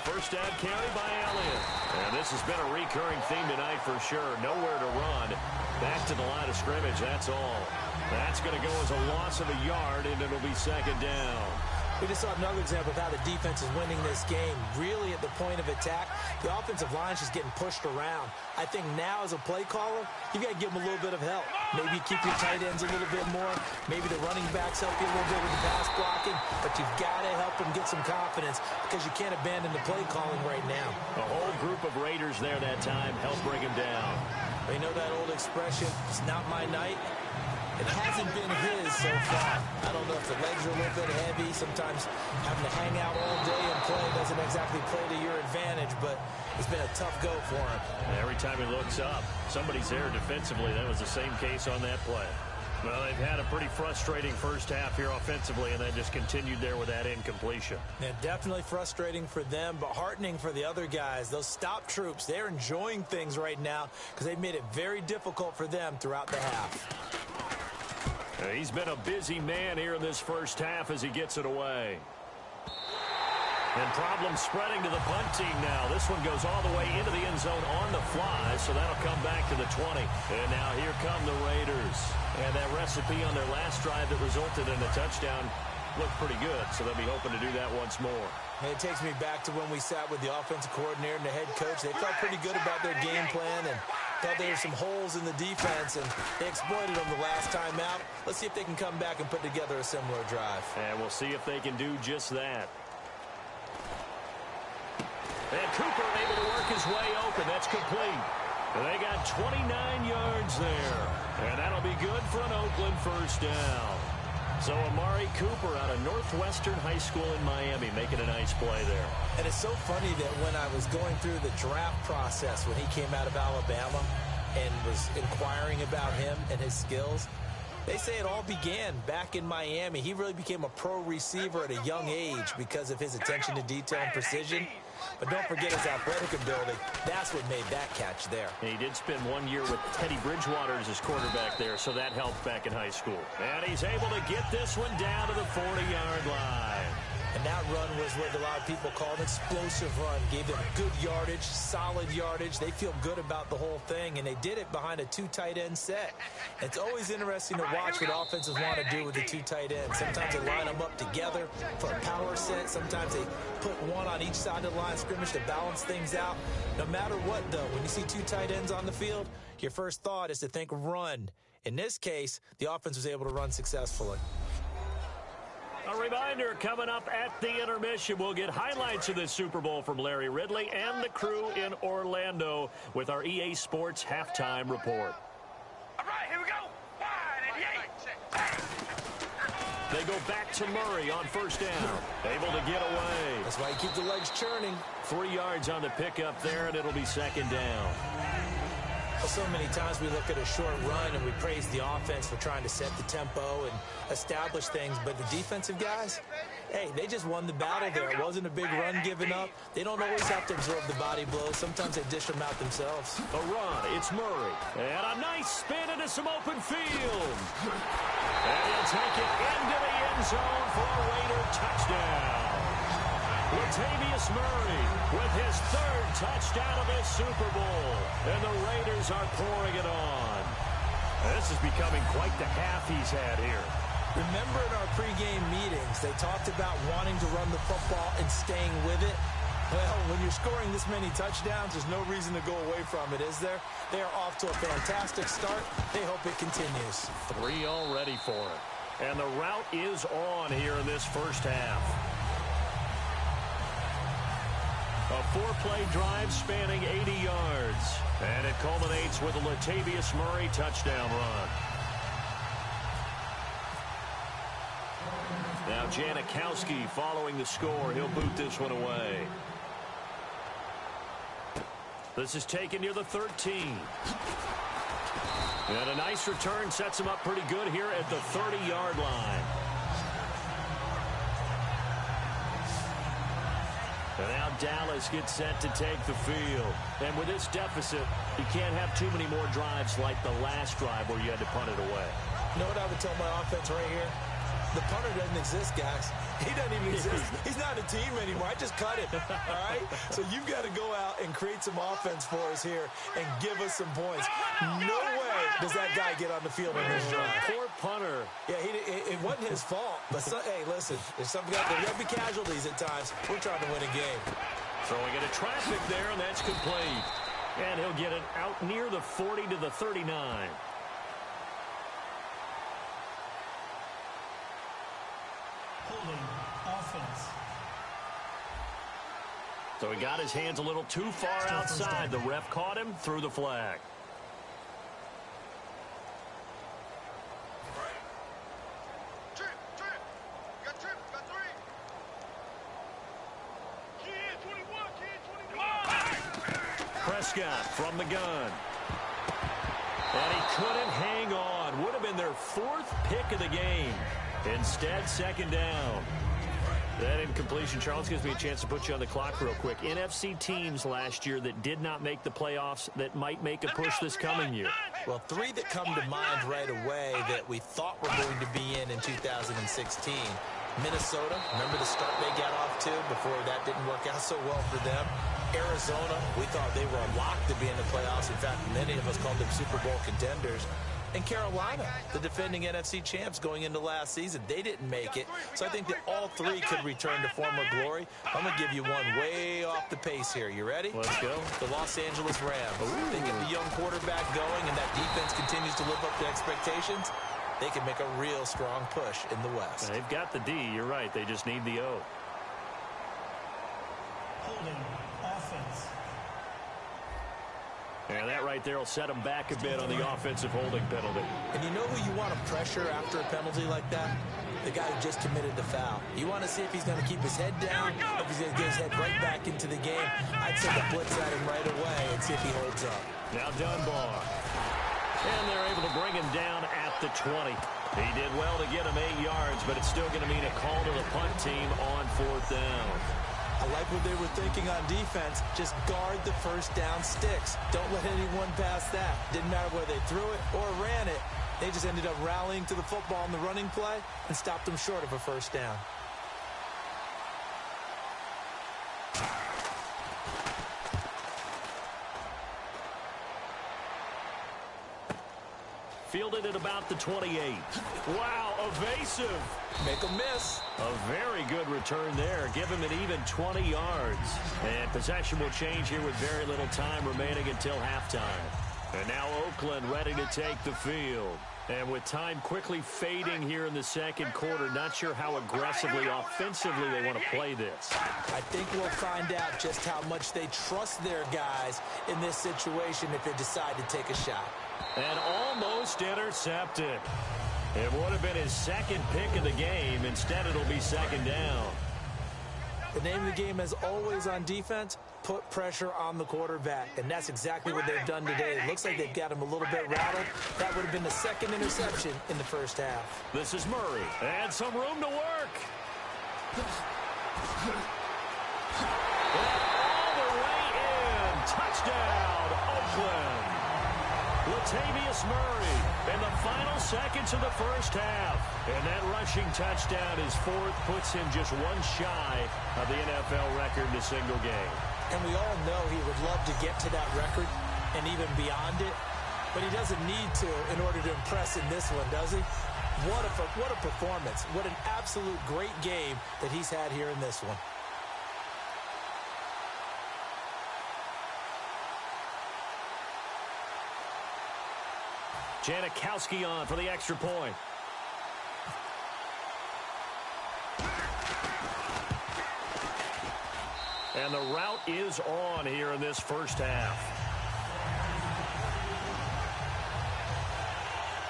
Speaker 5: First down carry by Elliott. And this has been a recurring theme tonight for sure. Nowhere to run. Back to the line of scrimmage, that's all. That's going to go as a loss of a yard, and it'll be 2nd down.
Speaker 4: We just saw another example of how the defense is winning this game. Really at the point of attack, the offensive line is just getting pushed around. I think now as a play caller, you got to give them a little bit of help. Maybe keep your tight ends a little bit more. Maybe the running backs help you a little bit with the pass blocking. But you've got to help them get some confidence because you can't abandon the play calling right now.
Speaker 5: A whole group of Raiders there that time helped bring him down.
Speaker 4: They know that old expression, it's not my night. It hasn't been his so far. I don't know if the legs are a little bit heavy. Sometimes having to hang out all day and play doesn't exactly play to your advantage, but it's been a tough go for him.
Speaker 5: Every time he looks up, somebody's there defensively. That was the same case on that play. Well, they've had a pretty frustrating first half here offensively, and then just continued there with that incompletion.
Speaker 4: Yeah, definitely frustrating for them, but heartening for the other guys. Those stop troops, they're enjoying things right now because they've made it very difficult for them throughout the half.
Speaker 5: He's been a busy man here in this first half as he gets it away. And problems spreading to the punt team now. This one goes all the way into the end zone on the fly, so that'll come back to the 20. And now here come the Raiders. And that recipe on their last drive that resulted in a touchdown looked pretty good, so they'll be hoping to do that once more.
Speaker 4: And it takes me back to when we sat with the offensive coordinator and the head coach. They felt pretty good about their game plan and thought there were some holes in the defense, and they exploited them the last time out. Let's see if they can come back and put together a similar drive.
Speaker 5: And we'll see if they can do just that. And Cooper able to work his way open. That's complete. And they got 29 yards there. And that'll be good for an Oakland first down. So Amari Cooper out of Northwestern High School in Miami making a nice play there.
Speaker 4: And it's so funny that when I was going through the draft process when he came out of Alabama and was inquiring about him and his skills, they say it all began back in Miami. He really became a pro receiver at a young age because of his attention to detail and precision. But don't forget his athletic ability. That's what made that catch there.
Speaker 5: And he did spend 1 year with Teddy Bridgewater as his quarterback there, so that helped back in high school. And he's able to get this one down to the 40-yard line.
Speaker 4: And that run was what a lot of people call an explosive run. Gave them good yardage, solid yardage. They feel good about the whole thing, and they did it behind a 2 tight end set. It's always interesting to watch what offenses want to do with the 2 tight ends. Sometimes they line them up together for a power set. Sometimes they put one on each side of the line of scrimmage to balance things out. No matter what, though, when you see 2 tight ends on the field, your first thought is to think run. In this case, the offense was able to run successfully.
Speaker 5: A reminder, coming up at the intermission, we'll get highlights of this Super Bowl from Larry Ridley and the crew in Orlando with our EA Sports halftime report.
Speaker 7: All right, here we go. 1 and 8.
Speaker 5: They go back to Murray on first down. Able to get away.
Speaker 4: That's why you keep the legs churning.
Speaker 5: 3 yards on the pickup there, and it'll be second down.
Speaker 4: Well, so many times we look at a short run and we praise the offense for trying to set the tempo and establish things, but the defensive guys, hey, they just won the battle there. It wasn't a big run given up. They don't always have to absorb the body blows. Sometimes they dish them out themselves.
Speaker 5: A run, it's Murray. And a nice spin into some open field. And he'll take it into the end zone for a Raider touchdown. Latavius Murray with his 3rd touchdown of this Super Bowl. And the Raiders are pouring it on. This is becoming quite the half he's had here.
Speaker 4: Remember in our pregame meetings, they talked about wanting to run the football and staying with it. Well, when you're scoring this many touchdowns, there's no reason to go away from it, is there? They are off to a fantastic start. They hope it continues.
Speaker 5: 3 already for it. And the route is on here in this first half. A 4-play drive spanning 80 yards. And it culminates with a Latavius Murray touchdown run. Now Janikowski following the score. He'll boot this one away. This is taken near the 13. And a nice return sets him up pretty good here at the 30-yard line. And now Dallas gets set to take the field. And with this deficit, you can't have too many more drives like the last drive where you had to punt it away.
Speaker 4: You know what I would tell my offense right here? The punter doesn't exist, guys. He doesn't even exist. He's not a team anymore. I just cut it, all right? So you've got to go out and create some offense for us here and give us some points. No way does that guy get on the field in this drive.
Speaker 5: Poor punter.
Speaker 4: Yeah, it wasn't his fault. But, hey, listen, there's something out there. There'll be casualties at times. We're trying to win a game.
Speaker 5: Throwing into traffic there, and that's complete. And he'll get it out near the 40 to the 39.
Speaker 6: Holding offense.
Speaker 5: So he got his hands a little too far outside. The ref caught him, threw the flag.
Speaker 7: Trip. Got 3. Kid 21.
Speaker 5: Prescott from the gun. And he couldn't hang on. Would have been their 4th pick of the game. Instead, second down. That incompletion, Charles, gives me a chance to put you on the clock real quick. NFC teams last year that did not make the playoffs that might make a push this coming year.
Speaker 4: Well, 3 that come to mind right away that we thought were going to be in 2016. Minnesota, remember the start they got off to before that didn't work out so well for them. Arizona, we thought they were a lock to be in the playoffs. In fact, many of us called them Super Bowl contenders. And Carolina, the defending NFC champs going into last season, they didn't make it. So I think that all 3 could return to former glory. I'm going to give you one way off the pace here. You ready?
Speaker 5: Let's go.
Speaker 4: The Los Angeles Rams. They get the young quarterback going and that defense continues to live up to expectations. They can make a real strong push in the West.
Speaker 5: They've got the D. You're right. They just need the O.
Speaker 6: Holding offense. offense.
Speaker 5: And that right there will set him back a bit on the offensive holding penalty.
Speaker 4: And you know who you want to pressure after a penalty like that? The guy who just committed the foul. You want to see if he's going to keep his head down, or if he's going to get his head right back into the game. I'd send a blitz at him right away and see if he holds up.
Speaker 5: Now Dunbar. And they're able to bring him down at the 20. He did well to get him 8 yards, but it's still going to mean a call to the punt team on 4th down.
Speaker 4: I like what they were thinking on defense. Just guard the first down sticks. Don't let anyone pass that. Didn't matter whether they threw it or ran it. They just ended up rallying to the football in the running play and stopped them short of a first down.
Speaker 5: Fielded at about the 28. Wow, evasive.
Speaker 4: Make a miss.
Speaker 5: A very good return there. Give him an even 20 yards. And possession will change here with very little time remaining until halftime. And now Oakland ready to take the field. And with time quickly fading here in the second quarter, not sure how aggressively, offensively they want to play this.
Speaker 4: I think we'll find out just how much they trust their guys in this situation if they decide to take a shot.
Speaker 5: And almost intercepted. It would have been his second pick of the game. Instead, it'll be second down.
Speaker 4: The name of the game, as always on defense, put pressure on the quarterback. And that's exactly what they've done today. It looks like they've got him a little bit rattled. That would have been the second interception in the first half.
Speaker 5: This is Murray. And some room to work. And all the way in. Touchdown, Oakland. Latavius Murray in the final seconds of the first half. And that rushing touchdown, his 4th, puts him just one shy of the NFL record in a single game.
Speaker 4: And we all know he would love to get to that record and even beyond it. But he doesn't need to in order to impress in this one, does he? What a performance. What an absolute great game that he's had here in this one.
Speaker 5: Janikowski on for the extra point. And the route is on here in this first half.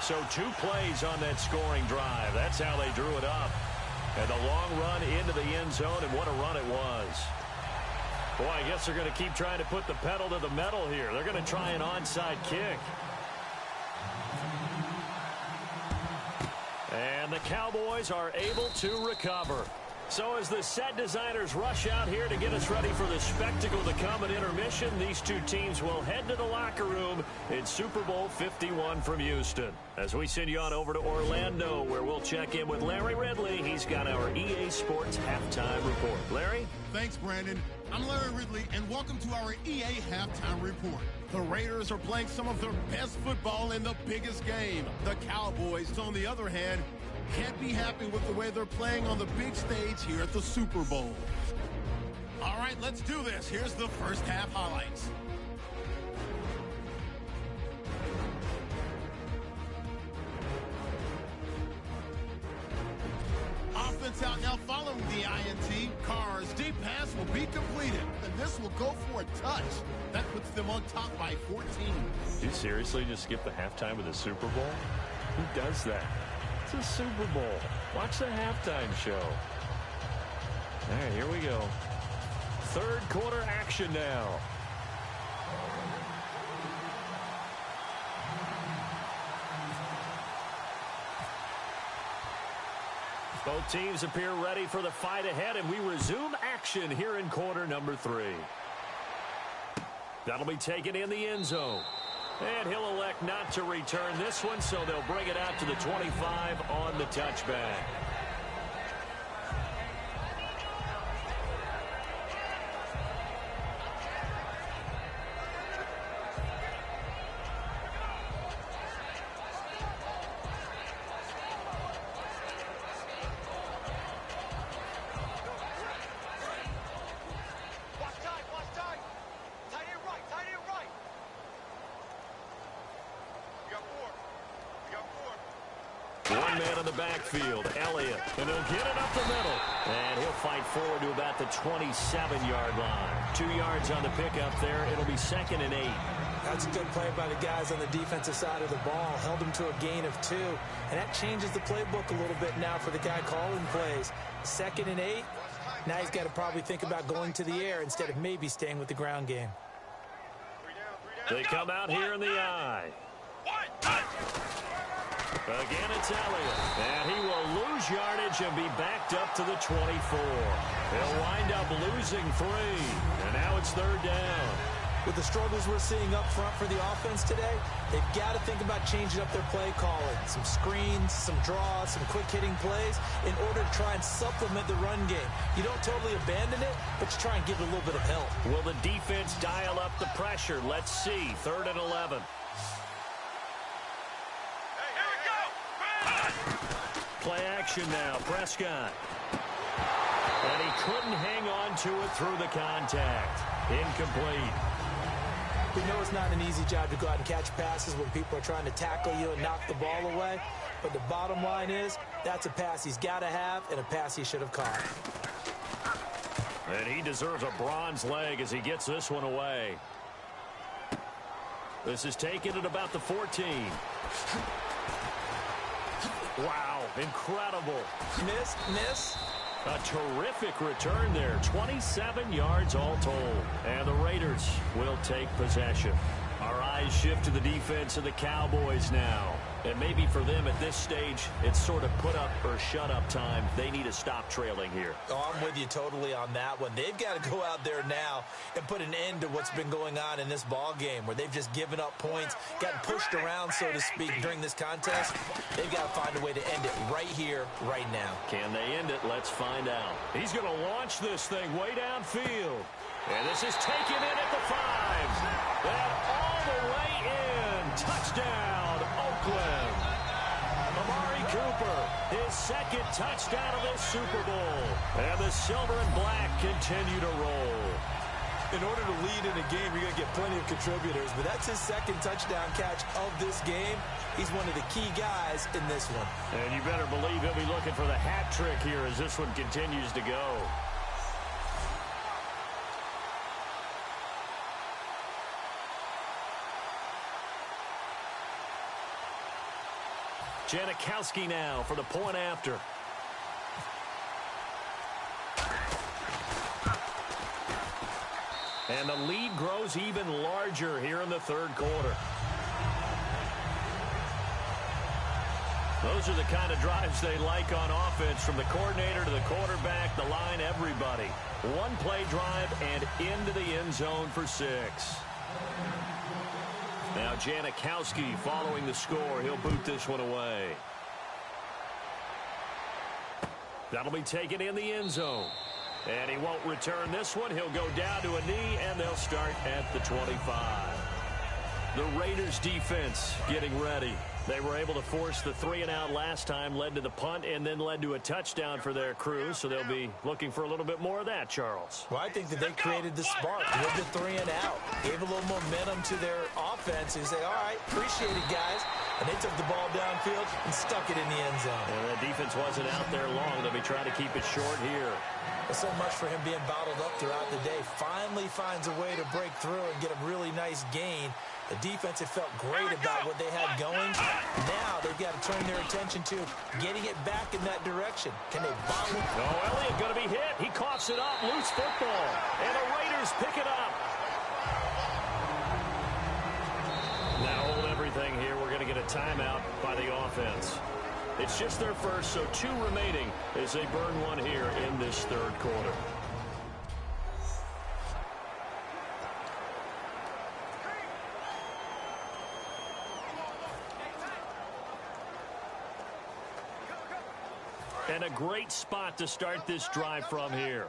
Speaker 5: So 2 plays on that scoring drive. That's how they drew it up. And the long run into the end zone, and what a run it was. Boy, I guess they're going to keep trying to put the pedal to the metal here. They're going to try an onside kick. And the Cowboys are able to recover. So as the set designers rush out here to get us ready for the spectacle to come at intermission, these two teams will head to the locker room in Super Bowl 51 from Houston. As we send you on over to Orlando, where we'll check in with Larry Ridley. He's got our EA Sports halftime report. Larry?
Speaker 8: Thanks, Brandon. I'm Larry Ridley, and welcome to our EA halftime report. The Raiders are playing some of their best football in the biggest game. The Cowboys, on the other hand, can't be happy with the way they're playing on the big stage here at the Super Bowl. All right, let's do this. Here's the first half highlights. Offense out now following the INT. Carr's deep pass will be completed, and this will go for a touch. That puts them on top by 14.
Speaker 5: Did you seriously just skip the halftime of the Super Bowl? Who does that? It's a Super Bowl. Watch the halftime show. All right, here we go. Third quarter action now. Both teams appear ready for the fight ahead, and we resume action here in quarter number 3. That'll be taken in the end zone. And he'll elect not to return this one, so they'll bring it out to the 25 on the touchback. in the backfield. Elliott, and he'll get it up the middle. And he'll fight forward to about the 27-yard line. 2 yards on the pickup there. It'll be 2nd and 8.
Speaker 4: That's a good play by the guys on the defensive side of the ball. Held them to a gain of 2. And that changes the playbook a little bit now for the guy calling plays. 2nd and 8. Now he's got to probably think about going to the air instead of maybe staying with the ground game.
Speaker 5: They come out here in the eye. Again, it's Elliott. And he will lose yardage and be backed up to the 24. He'll wind up losing 3. And now it's 3rd down.
Speaker 4: With the struggles we're seeing up front for the offense today, they've got to think about changing up their play calling. Some screens, some draws, some quick-hitting plays in order to try and supplement the run game. You don't totally abandon it, but you try and give it a little bit of help.
Speaker 5: Will the defense dial up the pressure? Let's see. 3rd and 11. Play action now. Prescott. And he couldn't hang on to it through the contact. Incomplete.
Speaker 4: We know it's not an easy job to go out and catch passes when people are trying to tackle you and knock the ball away. But the bottom line is, that's a pass he's got to have and a pass he should have caught.
Speaker 5: And he deserves a bronze leg as he gets this one away. This is taken at about the 14. Wow, incredible.
Speaker 4: Miss.
Speaker 5: A terrific return there. 27 yards all told. And the Raiders will take possession. Our eyes shift to the defense of the Cowboys now. And maybe for them at this stage, it's sort of put up or shut up time. They need to stop trailing here.
Speaker 4: Oh, I'm with you totally on that one. They've got to go out there now and put an end to what's been going on in this ball game where they've just given up points, gotten pushed around, so to speak, during this contest. They've got to find a way to end it right here, right now.
Speaker 5: Can they end it? Let's find out. He's going to launch this thing way downfield. And this is taken in at the 5. And all the way in. Touchdown, Oakland. Amari Cooper, his 2nd touchdown of this Super Bowl. And the silver and black continue to roll.
Speaker 4: In order to lead in a game, you're going to get plenty of contributors, but that's his 2nd touchdown catch of this game. He's one of the key guys in this one.
Speaker 5: And you better believe he'll be looking for the hat trick here as this one continues to go. Janikowski now for the point after. And the lead grows even larger here in the 3rd quarter. Those are the kind of drives they like on offense, from the coordinator to the quarterback, the line, everybody. One play drive and into the end zone for 6. Now Janikowski following the score. He'll boot this one away. That'll be taken in the end zone. And he won't return this one. He'll go down to a knee, and they'll start at the 25. The Raiders defense getting ready. They were able to force the 3-and-out last time, led to the punt, and then led to a touchdown for their crew. So they'll be looking for a little bit more of that, Charles.
Speaker 4: Well, I think that they created the spark with the 3-and-out. Gave a little momentum to their offense and say, all right, appreciate it, guys. And they took the ball downfield and stuck it in the end zone.
Speaker 5: And that defense wasn't out there long. They'll be trying to keep it short here.
Speaker 4: Well, so much for him being bottled up throughout the day. Finally finds a way to break through and get a really nice gain. The defense had felt great about what they had going. Now they've got to turn their attention to getting it back in that direction. Can they bottle it?
Speaker 5: Oh, Elliott going to be hit. He coughs it up. Loose football. And the Raiders pick it up. Now hold everything here. We're going to get a timeout by the offense. It's just their first, so 2 remaining as they burn one here in this 3rd quarter. And a great spot to start this drive from here.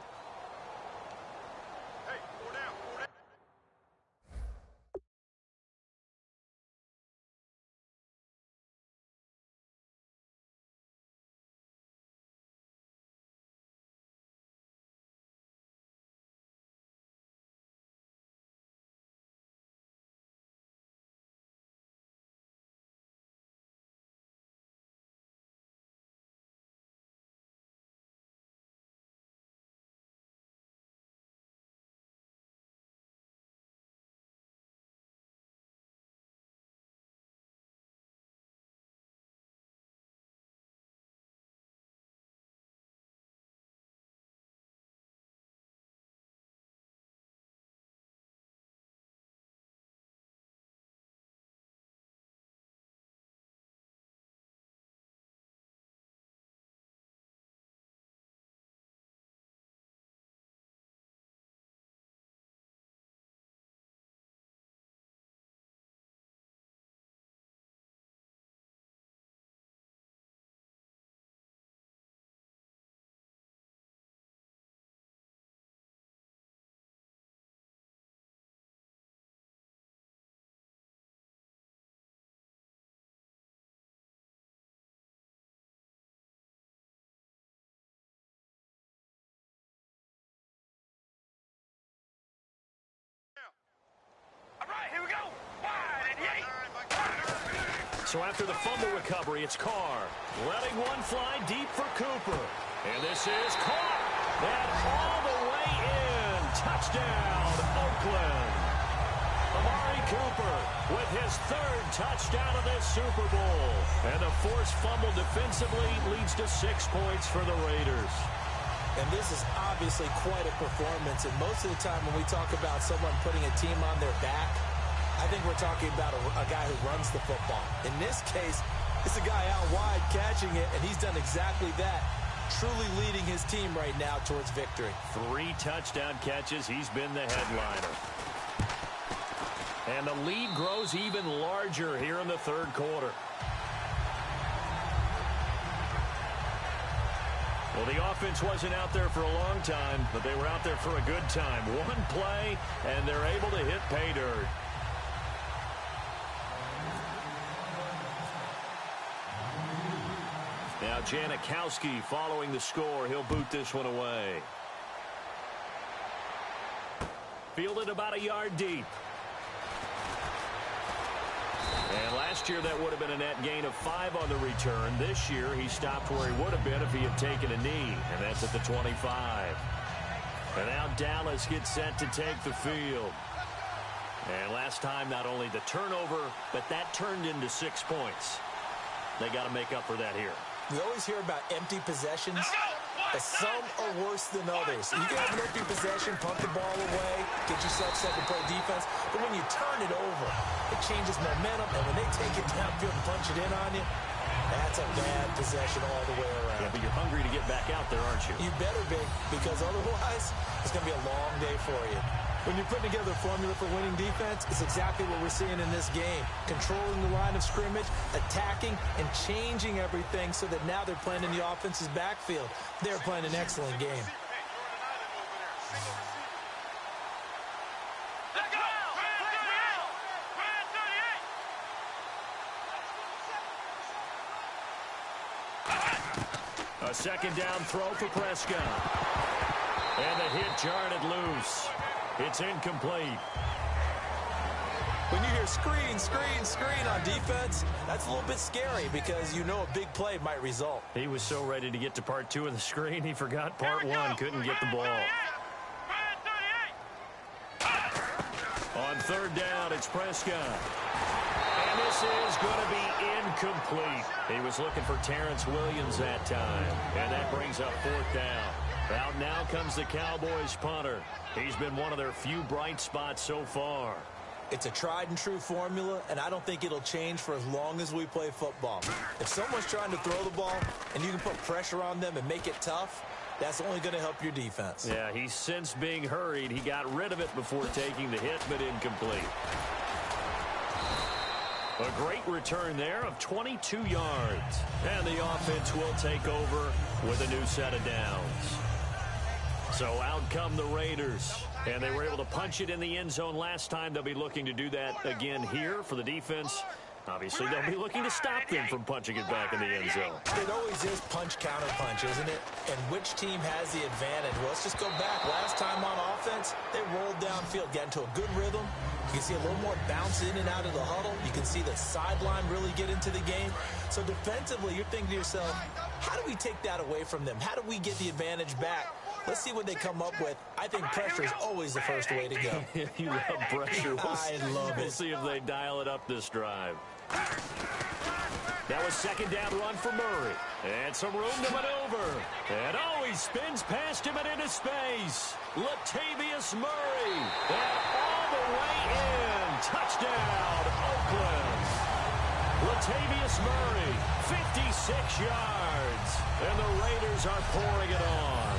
Speaker 7: right, here we go. Wide and yay.
Speaker 5: So after the fumble recovery, it's Carr. Letting one fly deep for Cooper. And this is caught. And all the way in. Touchdown, Oakland. Amari Cooper with his third touchdown of this Super Bowl. And the forced fumble defensively leads to 6 points for the Raiders.
Speaker 4: And this is obviously quite a performance. And most of the time when we talk about someone putting a team on their back, I think we're talking about a guy who runs the football. In this case, it's a guy out wide catching it, and he's done exactly that, truly leading his team right now towards victory.
Speaker 5: 3 touchdown catches. He's been the headliner. And the lead grows even larger here in the third quarter. Well, the offense wasn't out there for a long time, but they were out there for a good time. One play, and they're able to hit pay dirt. Now Janikowski following the score. He'll boot this one away. Fielded about a yard deep. And last year that would have been a net gain of 5 on the return. This year he stopped where he would have been if he had taken a knee. And that's at the 25. And now Dallas gets set to take the field. And last time not only the turnover, but that turned into 6 points. They got to make up for that here.
Speaker 4: We always hear about empty possessions, but some are worse than others. You can have an empty possession, punt the ball away, get yourself set to play defense, but when you turn it over, it changes momentum, and when they take it downfield and punch it in on you, that's a bad possession all the way around.
Speaker 5: Yeah, but you're hungry to get back out there, aren't you?
Speaker 4: You better be, because otherwise, it's going to be a long day for you. When you're putting together a formula for winning defense, it's exactly what we're seeing in this game. Controlling the line of scrimmage, attacking, and changing everything so that now they're playing in the offense's backfield. They're playing an excellent game.
Speaker 7: Let's go.
Speaker 5: A second down throw for Prescott. And the hit jarred it loose. It's incomplete.
Speaker 4: When you hear screen, screen, screen on defense, that's a little bit scary because you know a big play might result.
Speaker 5: He was so ready to get to part 2 of the screen, he forgot part 1, couldn't get the ball. On third down, it's Prescott. And this is going to be incomplete. He was looking for Terrence Williams that time. And that brings up 4th down. Out now comes the Cowboys punter. He's been one of their few bright spots so far.
Speaker 4: It's a tried and true formula, and I don't think it'll change for as long as we play football. If someone's trying to throw the ball and you can put pressure on them and make it tough, that's only going to help your defense.
Speaker 5: Yeah, he's since being hurried. He got rid of it before taking the hit, but incomplete. A great return there of 22 yards. And the offense will take over with a new set of downs. So out come the Raiders. And they were able to punch it in the end zone last time. They'll be looking to do that again here for the defense. Obviously, they'll be looking to stop them from punching it back in the end zone.
Speaker 4: It always is punch, counter punch, isn't it? And which team has the advantage? Well, let's just go back. Last time on offense, they rolled downfield, got into a good rhythm. You can see a little more bounce in and out of the huddle. You can see the sideline really get into the game. So defensively, you're thinking to yourself, how do we take that away from them? How do we get the advantage back? Let's see what they come up with. I think pressure is always the first way to go.
Speaker 5: You love pressure.
Speaker 4: I love it.
Speaker 5: We'll see if they dial it up this drive. That was second down run for Murray. And some room to maneuver. And he spins past him and into space. Latavius Murray. And all the way in. Touchdown, Oakland. Latavius Murray, 56 yards. And the Raiders are pouring it on.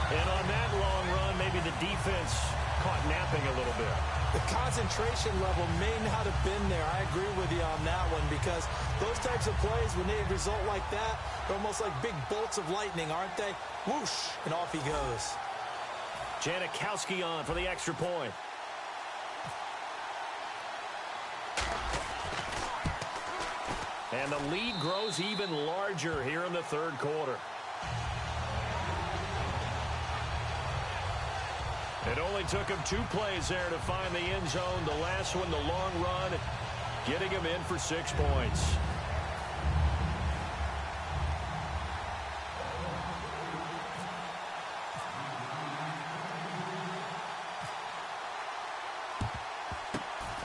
Speaker 5: And on that long run, maybe the defense caught napping a little bit.
Speaker 4: The concentration level may not have been there. I agree with you on that one because those types of plays, when they result like that, they're almost like big bolts of lightning, aren't they? Whoosh, and off he goes.
Speaker 5: Janikowski on for the extra point. And the lead grows even larger here in the third quarter. It only took him 2 plays there to find the end zone. The last one, the long run, getting him in for 6 points.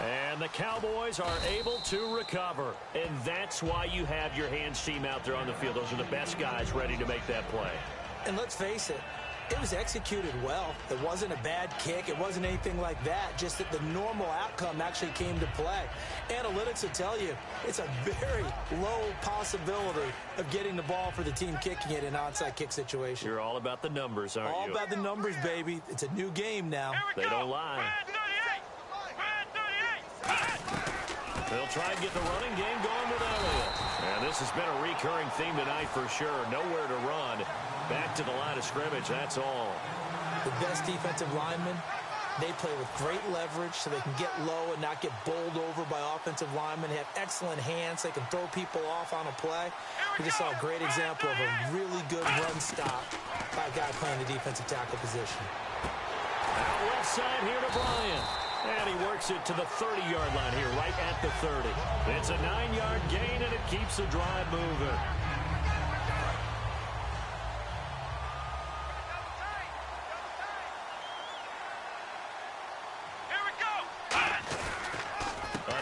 Speaker 5: And the Cowboys are able to recover. And that's why you have your hands team out there on the field. Those are the best guys ready to make that play.
Speaker 4: And let's face it, it was executed well. It wasn't a bad kick. It wasn't anything like that. Just that the normal outcome actually came to play. Analytics will tell you it's a very low possibility of getting the ball for the team kicking it in an onside kick situation.
Speaker 5: You're all about the numbers, aren't you?
Speaker 4: All about the numbers, baby. It's a new game now.
Speaker 5: They don't lie. They'll try and get the running game going with Elliott. And this has been a recurring theme tonight for sure. Nowhere to run. Back to the line of scrimmage, that's all.
Speaker 4: The best defensive linemen, they play with great leverage so they can get low and not get bowled over by offensive linemen. They have excellent hands. They can throw people off on a play. We just saw a great example of a really good run stop by a guy playing the defensive tackle position.
Speaker 5: Out left side here to Bryant. And he works it to the 30-yard line here, right at the 30. It's a 9-yard gain, and it keeps the drive moving.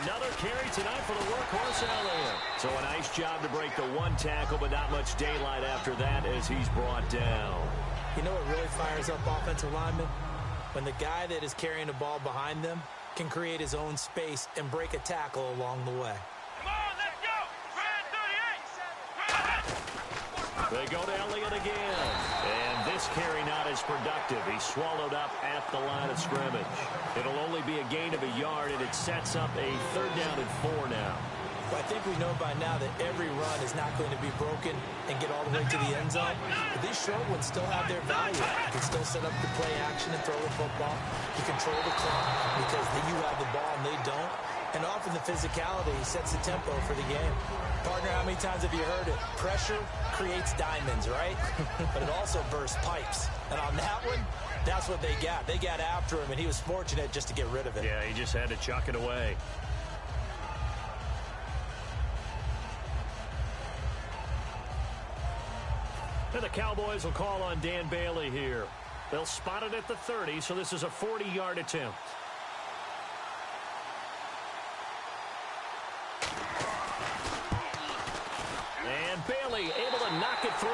Speaker 5: Another carry tonight for the workhorse Elliott. So a nice job to break the 1 tackle, but not much daylight after that as he's brought down.
Speaker 4: You know what really fires up offensive linemen? When the guy that is carrying the ball behind them can create his own space and break a tackle along the way.
Speaker 7: Come on, let's go!
Speaker 5: They go to Elliott again. And this carry not as productive. He's swallowed up at the line of scrimmage. It'll only be a gain of 1 yard, and it sets up a 3rd down and 4 now.
Speaker 4: Well, I think we know by now that every run is not going to be broken and get all the way to the end zone. But these short ones still have their value. You can still set up the play action and throw the football. You control the clock because you have the ball and they don't. And often the physicality sets the tempo for the game. Partner, how many times have you heard it? Pressure creates diamonds, right? But it also bursts pipes. And on that one, that's what they got. They got after him, and he was fortunate just to get rid of it.
Speaker 5: Yeah, he just had to chuck it away. And the Cowboys will call on Dan Bailey here. They'll spot it at the 30, so this is a 40-yard attempt. And Bailey able to knock it through.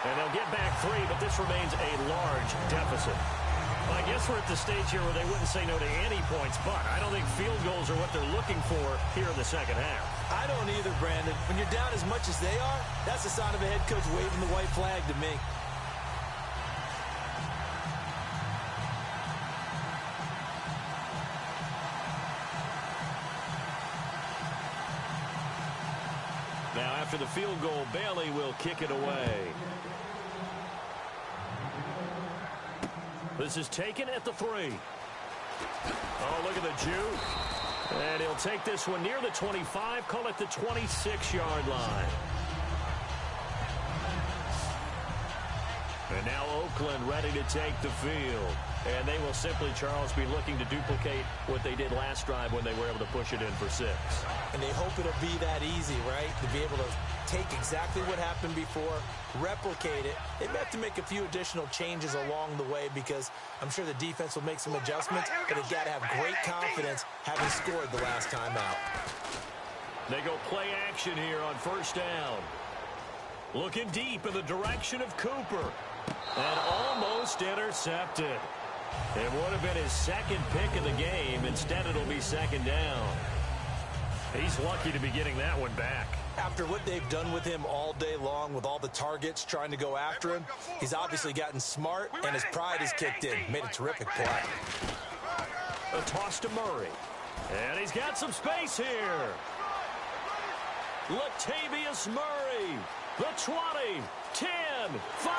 Speaker 5: And they'll get back 3, but this remains a large deficit. Well, I guess we're at the stage here where they wouldn't say no to any points, but I don't think field goals are what they're looking for here in the second half.
Speaker 4: I don't either, Brandon. When you're down as much as they are, that's the sign of a head coach waving the white flag to me.
Speaker 5: Now, after the field goal, Bailey will kick it away. This is taken at the 3. Oh, look at the juke. And he'll take this one near the 25, call it the 26-yard line. And now Oakland ready to take the field. And they will simply, Charles, be looking to duplicate what they did last drive when they were able to push it in for 6.
Speaker 4: And they hope it'll be that easy, right? To be able to take exactly what happened before, replicate it. They may have to make a few additional changes along the way because I'm sure the defense will make some adjustments, but they've got to have great confidence having scored the last time out.
Speaker 5: They go play action here on 1st down. Looking deep in the direction of Cooper. And almost intercepted. It would have been his 2nd pick of the game. Instead, it'll be 2nd down. He's lucky to be getting that one back.
Speaker 4: After what they've done with him all day long with all the targets trying to go after him, he's obviously gotten smart and his pride has kicked in. Made a terrific play.
Speaker 5: A toss to Murray. And he's got some space here. Latavius Murray. The 20, 10, 5,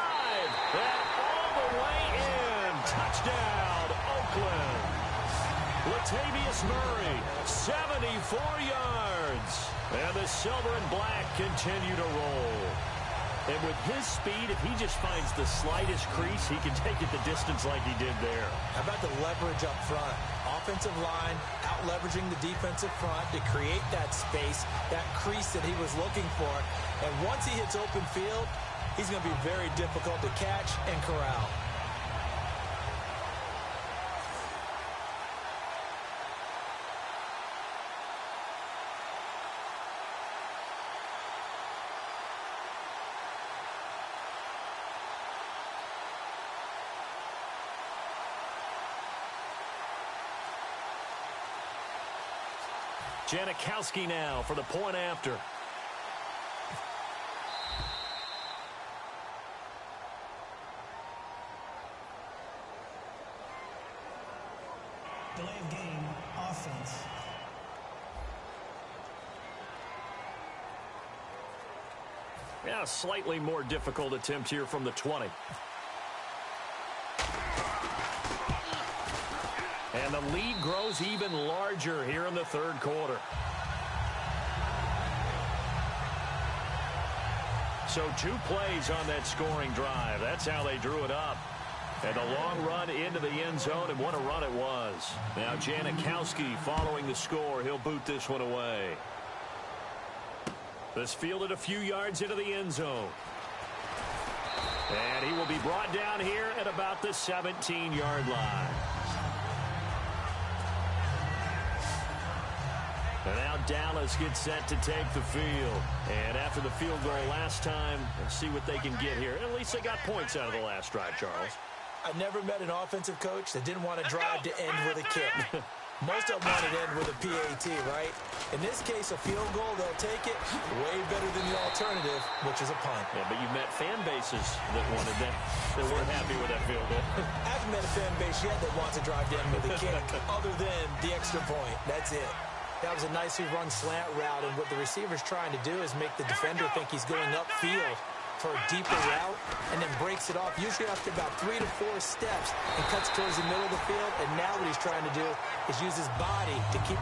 Speaker 5: and all the way in. Touchdown, Oakland. Latavius Murray, 74 yards. And the silver and black continue to roll. And with his speed, if he just finds the slightest crease, he can take it the distance like he did there.
Speaker 4: How about the leverage up front? Offensive line out-leveraging the defensive front to create that space, that crease that he was looking for. And once he hits open field, he's going to be very difficult to catch and corral.
Speaker 5: Janikowski now for the point after.
Speaker 6: Delay of game, offense.
Speaker 5: Yeah, slightly more difficult attempt here from the 20. And the lead grows even larger here in the third quarter. So 2 plays on that scoring drive. That's how they drew it up. And a long run into the end zone, and what a run it was. Now Janikowski following the score. He'll boot this one away. This fielded a few yards into the end zone. And he will be brought down here at about the 17-yard line. And now Dallas gets set to take the field. And after the field goal last time, let's see what they can get here. At least they got points out of the last drive, Charles.
Speaker 4: I never met an offensive coach that didn't want to drive to end with a kick. Most of them want to end with a PAT, right? In this case, a field goal, they'll take it way better than the alternative, which is a punt.
Speaker 5: Yeah, but you met fan bases that wanted that, that weren't happy with that field goal.
Speaker 4: I haven't met a fan base yet that wants to drive to end with a kick other than the extra point. That's it. That was a nicely run slant route, and what the receiver's trying to do is make the defender think he's going upfield for a deeper route, and then breaks it off, usually after about 3 to 4 steps, and cuts towards the middle of the field. And now what he's trying to do is use his body to keep